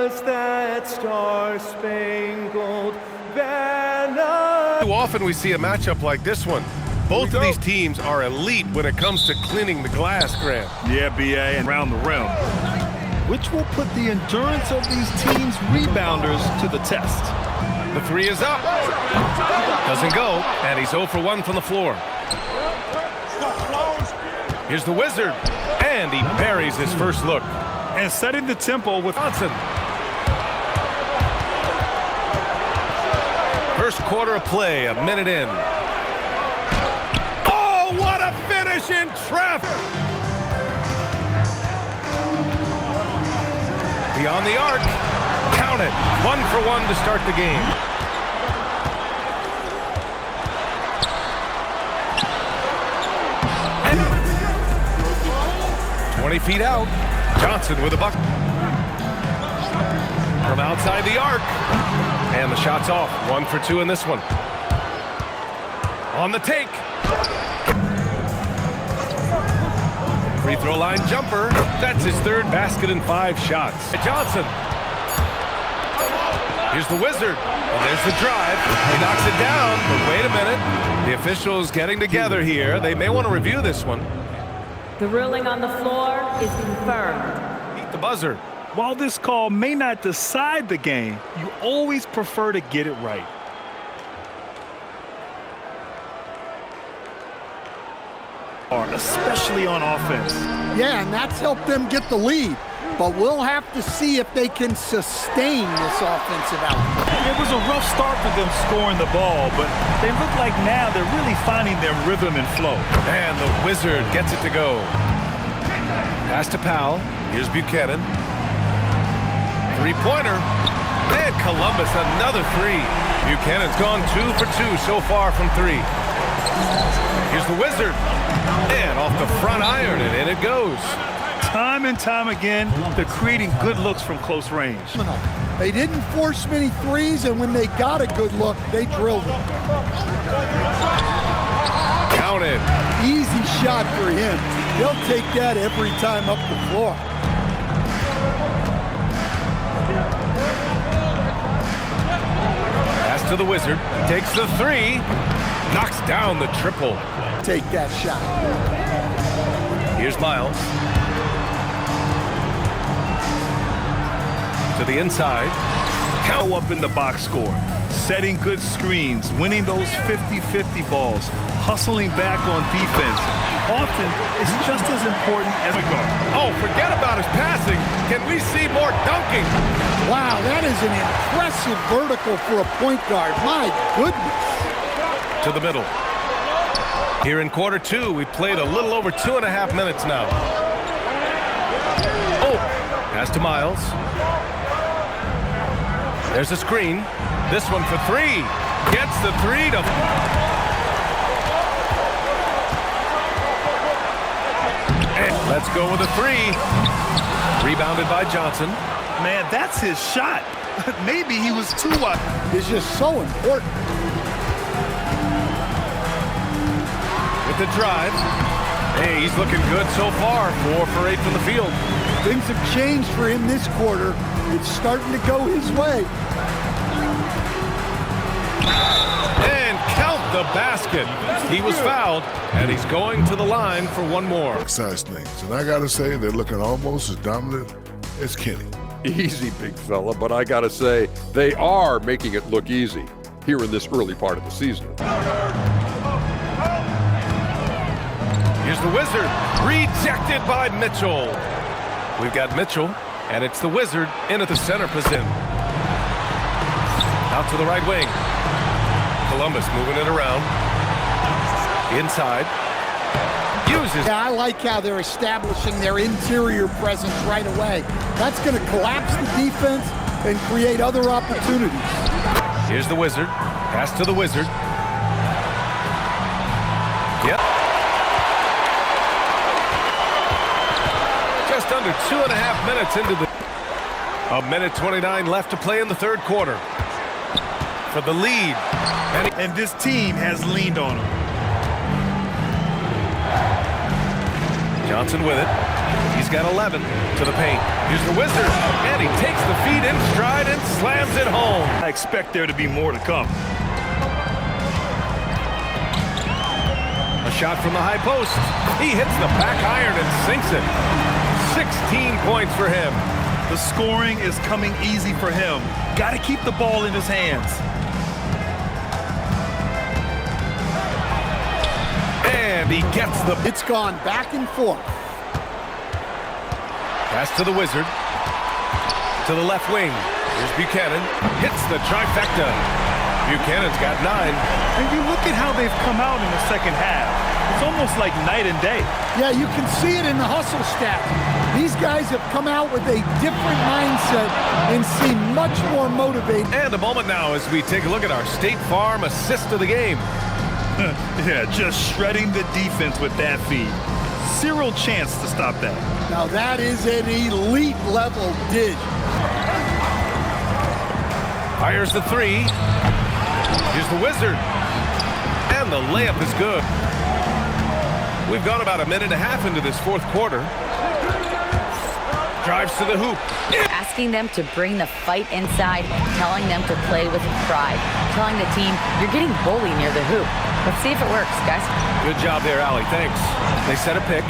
was that star-spangled banner. Too often we see a matchup like this one. Both of these teams are elite when it comes to cleaning the glass, Grant. Yeah, BA, and around the rim, which will put the endurance of these teams' rebounders to the test. The three is up. Doesn't go, and he's 0 for 1 from the floor. Here's the Wizard, and he buries his first look. And setting the tempo with Johnson. First quarter of play, a minute in. Oh, what a finish in traffic! Beyond the arc. Count it. 1 for 1 to start the game. And 20 feet out. Johnson with a bucket. From outside the arc. And the shot's off. 1 for 2 in this one. On the take. Free throw line jumper. That's his third basket in 5 shots. Johnson. Here's the Wizard. And there's the drive. He knocks it down. But wait a minute. The officials getting together here. They may want to review this one. The ruling on the floor is confirmed. Beat the buzzer. While this call may not decide the game, you always prefer to get it right. Especially on offense. Yeah, and that's helped them get the lead. But we'll have to see if they can sustain this offensive output. It was a rough start for them scoring the ball, but they look like now they're really finding their rhythm and flow. And the Wizard gets it to go. Pass to Powell. Here's Buchanan. Three-pointer. And Columbus, another three. Buchanan's gone 2 for 2 so far from 3. Here's the Wizard. And off the front iron, and in it goes. Time and time again, they're creating good looks from close range. They didn't force many threes, and when they got a good look, they drilled it. Counted. Easy shot for him. He'll take that every time up the floor. Pass to the Wizard. Takes the 3. Knocks down the triple. Take that shot. Here's Miles. To the inside. Count up in the box score. Setting good screens. Winning those 50-50 balls. Hustling back on defense. Often, it's just as important as a guard. Oh, forget about his passing. Can we see more dunking? Wow, that is an impressive vertical for a point guard. My goodness. To the middle. Here in quarter 2, we played a little over 2.5 minutes now. Oh, pass to Miles. There's a screen. This one for 3. Gets the 3 to... And let's go with a 3. Rebounded by Johnson. Man, that's his shot. Maybe he was too wide. It's just so important. With the drive. Hey, he's looking good so far. 4 for 8 from the field. Things have changed for him this quarter. It's starting to go his way. And count the basket. He was fouled, and he's going to the line for one more. Size things, and I gotta say they're looking almost as dominant as Kenny. Easy, big fella, but I gotta say they are making it look easy here in this early part of the season. Here's the Wizard, rejected by Mitchell. We've got Mitchell, and it's the Wizard in at the center position. Out to the right wing. Columbus moving it around. Inside. Uses. Yeah, I like how they're establishing their interior presence right away. That's going to collapse the defense and create other opportunities. Here's the Wizard. Pass to the Wizard. Yep. Just under 2.5 minutes into the... 1:29 left to play in the third quarter. For the lead. And this team has leaned on him. Johnson with it. He's got 11 to the paint. Here's the Wizard, and he takes the feed in slams it home. I expect there to be more to come. A shot from the high post. He hits the back iron and sinks it. 16 points for him. The scoring is coming easy for him. Got to keep the ball in his hands. And he gets the... It's gone back and forth. Pass to the Wizard. To the left wing. Here's Buchanan. Hits the trifecta. Buchanan's got 9. And you look at how they've come out in the second half. It's almost like night and day. Yeah, you can see it in the hustle stat. These guys have come out with a different mindset and seem much more motivated. And a moment now as we take a look at our State Farm assist of the game. Yeah, just shredding the defense with that feed. Zero chance to stop that. Now that is an elite level dig. Fires the 3. Here's the Wizard. And the layup is good. We've gone about a minute and a half into this fourth quarter. Drives to the hoop. Asking them to bring the fight inside, telling them to play with pride, telling the team, you're getting bullied near the hoop. Let's see if it works, guys. Good job there, Allie. Thanks. They set a pick.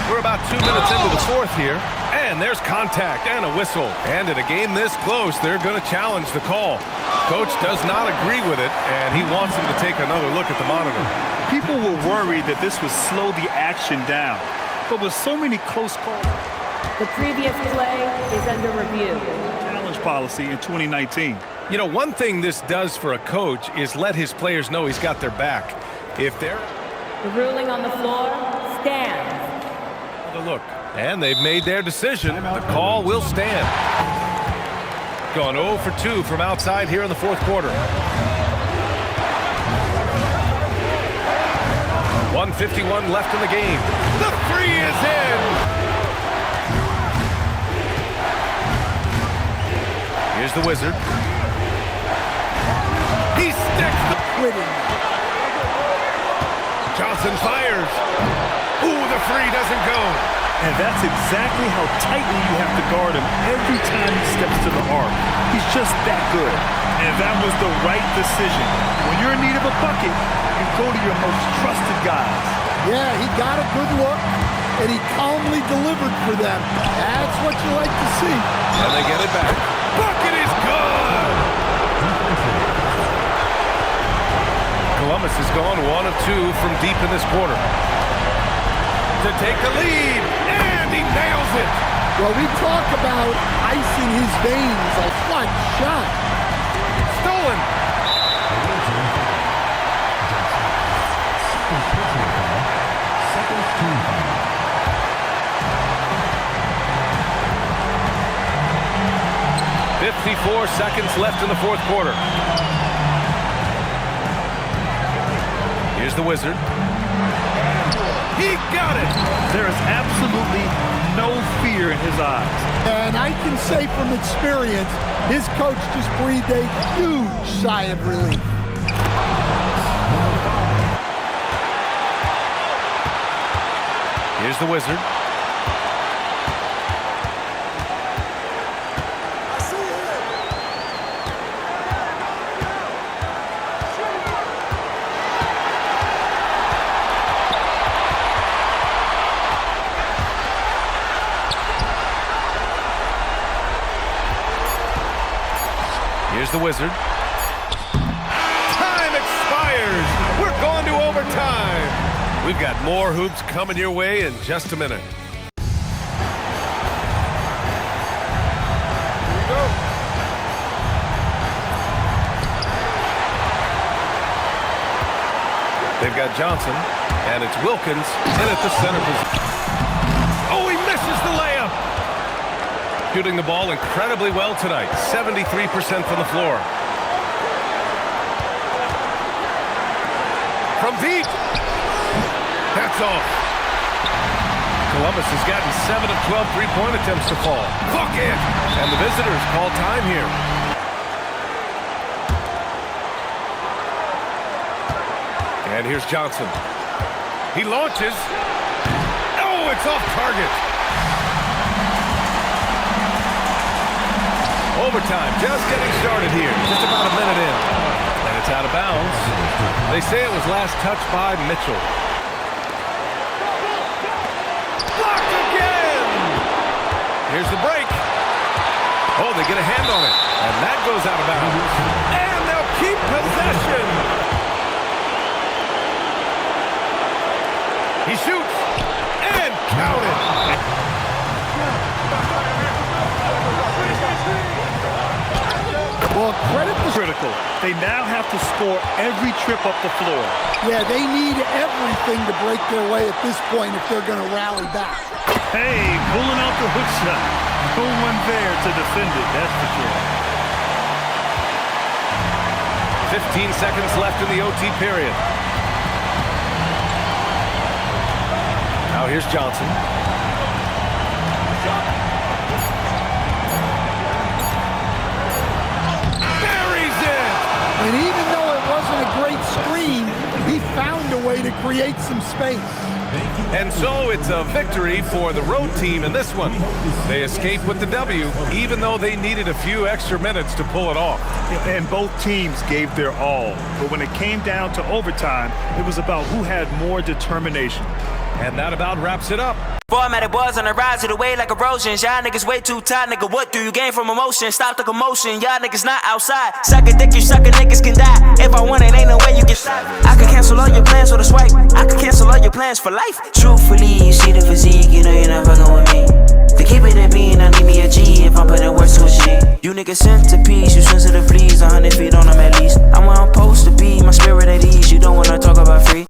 We're about 2 minutes into the fourth here. And there's contact and a whistle. And in a game this close, they're going to challenge the call. Coach does not agree with it, and he wants him to take another look at the monitor. People were worried that this would slow the action down. But with so many close calls, The previous play is under review. challenge policy in 2019. You know, one thing this does for a coach is let his players know he's got their back. If they're... The ruling on the floor stands. Look, and they've made their decision. The call will stand. Gone 0 for 2 from outside here in the fourth quarter. 1:51 left in the game. The 3 is in. Here's the Wizard. He sticks the... Johnson fires. Ooh, the 3 doesn't go. And that's exactly how tightly you have to guard him every time he steps to the arc. He's just that good. And that was the right decision. When you're in need of a bucket, you go to your most trusted guys. Yeah, he got a good look, and he calmly delivered for them. That's what you like to see. And they get it back. Bucket is good! Columbus has gone 1 of 2 from deep in this quarter. To take the lead, and he nails it. Well, we talk about ice in his veins, a fun shot. Stolen. "54 seconds left in the fourth quarter. Here's the Wizard. He got it! There is absolutely no fear in his eyes. And I can say from experience, his coach just breathed a huge sigh of relief. Here's the Wizard. Here's the Wizard. Time expires. We're going to overtime. We've got more hoops coming your way in just a minute. Here we go. They've got Johnson, and it's Wilkins in at the center position. Oh, he misses the layup. Shooting the ball incredibly well tonight. 73% from the floor. From deep. That's off. Columbus has gotten 7 of 12 three-point attempts to fall. Bucket! And the visitors call time here. And here's Johnson. He launches. Oh, it's off target. Overtime just getting started here. Just about a minute in. And it's out of bounds. They say it was last touched by Mitchell. Blocked again! Here's the break. Oh, they get a hand on it. And that goes out of bounds. And they'll keep possession. He shoots. And counted. Well, credit the... Critical. They now have to score every trip up the floor. Yeah, they need everything to break their way at this point if they're going to rally back. Hey, pulling out the hook shot. No one there to defend it, that's for sure. 15 seconds left in the OT period. Now here's Johnson. Buries it! And even though it wasn't a great screen, he found a way to create some space. And so it's a victory for the road team in this one. They escape with the W, even though they needed a few extra minutes to pull it off. And both teams gave their all. But when it came down to overtime, it was about who had more determination. And that about wraps it up. Formatted boys on the rise to the way like erosions. Y'all niggas way too tight, nigga. What do you gain from emotion? Stop the commotion. Y'all niggas not outside. Suck a dick, you sucker niggas can die. If I want it, ain't no way you can stop. I can cancel all your plans with a swipe. I can cancel all your plans for life. Truthfully, you see the physique, you know you're not fucking with me. To keep it at me, and I need me a G if I'm putting words to a G. You niggas centerpiece, you sensitive please. 100 feet on them at least. I'm where I'm supposed to be, my spirit at ease. You don't wanna talk about free.